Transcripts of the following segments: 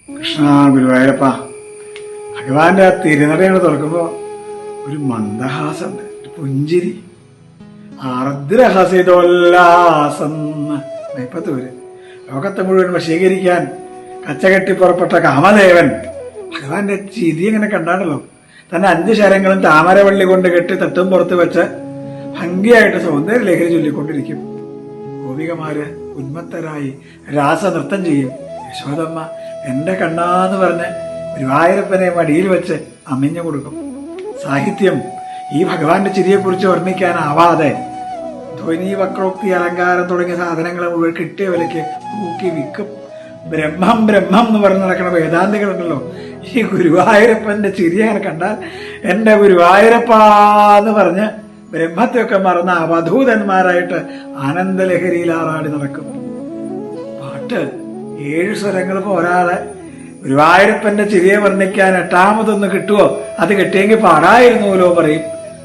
കൃഷ്ണ ഗുരുവായൂരപ്പ, ഭഗവാന്റെ ആ തിരുനടയാണ് തുറക്കുമ്പോ ഒരു മന്ദഹാസമുണ്ട്, ഒരു പുഞ്ചിരി. ആർദ്രഹസിതോല്ലാസം നൈപ്പത്തൂര്. ലോകത്തെ മുഴുവൻ വശീകരിക്കാൻ കച്ചകെട്ടി പുറപ്പെട്ട കാമദേവൻ ഭഗവാന്റെ ചിരി ഇങ്ങനെ കണ്ടാണല്ലോ. തന്നെ 5 ശരങ്ങളും താമരവള്ളി കൊണ്ട് കെട്ടി തട്ടും പുറത്ത് വെച്ച് ഭംഗിയായിട്ട് സൗന്ദര്യ ലഹരി ചൊല്ലിക്കൊണ്ടിരിക്കും. ഗോപികമാര് ഉന്മത്തരായി രാസനൃത്തം ചെയ്യും. യശോദമ്മ എന്റെ കണ്ണാന്ന് പറഞ്ഞ് ഗുരുവായൂരപ്പനെ മടിയിൽ വെച്ച് അമ്മിഞ്ഞു കൊടുക്കും. സാഹിത്യം ഈ ഭഗവാന്റെ ചിരിയെക്കുറിച്ച് വർണ്ണിക്കാനാവാതെ ധ്വനി, വക്രോക്തി, അലങ്കാരം തുടങ്ങിയ സാധനങ്ങളെ മുഴുവൻ കിട്ടിയ വിലയ്ക്ക് തൂക്കി വിൽക്കും. ബ്രഹ്മം ബ്രഹ്മം എന്ന് പറഞ്ഞ് നടക്കുന്ന വേദാന്തികളുണ്ടല്ലോ, ഈ ഗുരുവായൂരപ്പന്റെ ചിരി അങ്ങനെ കണ്ടാൽ എന്റെ ഗുരുവായൂരപ്പാന്ന് പറഞ്ഞ് ബ്രഹ്മത്തെയൊക്കെ മറന്ന അവധൂതന്മാരായിട്ട് ആനന്ദലഹരിയിൽ ആറാടി നടക്കും. പാട്ട് 7 സ്വരങ്ങൾ പോരാതെ ഗുരുവായൂരപ്പന്റെ ചിരിയെ വർണ്ണിക്കാൻ 8ാമതൊന്ന് കിട്ടുമോ? അത് കിട്ടിയെങ്കിൽ പാടായിരുന്നുവല്ലോ പറയും.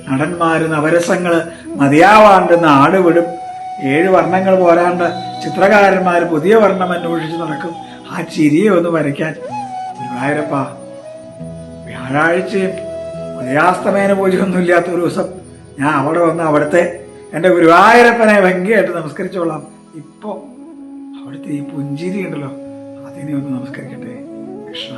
നടന്മാര് നവരസങ്ങള് മതിയാവാണ്ട് നാട് വിടും. 7 വർണ്ണങ്ങൾ പോരാണ്ട് ചിത്രകാരന്മാര് പുതിയ വർണ്ണം അന്വേഷിച്ച് നടക്കും ആ ചിരിയെ ഒന്ന് വരയ്ക്കാൻ. ഗുരുവായൂരപ്പ, വ്യാഴാഴ്ചയും ഉദയാസ്തമേന പൂജയൊന്നും ഇല്ലാത്ത ഒരു ദിവസം ഞാൻ അവിടെ വന്ന് അവിടുത്തെ എന്റെ ഗുരുവായൂരപ്പനെ ഭംഗിയായിട്ട് നമസ്കരിച്ചോളാം. ഇപ്പോ അവിടുത്തെ ഈ പുഞ്ചിരി ഉണ്ടല്ലോ, അതിനെ ഒന്ന് നമസ്കരിക്കട്ടെ കൃഷ്ണ.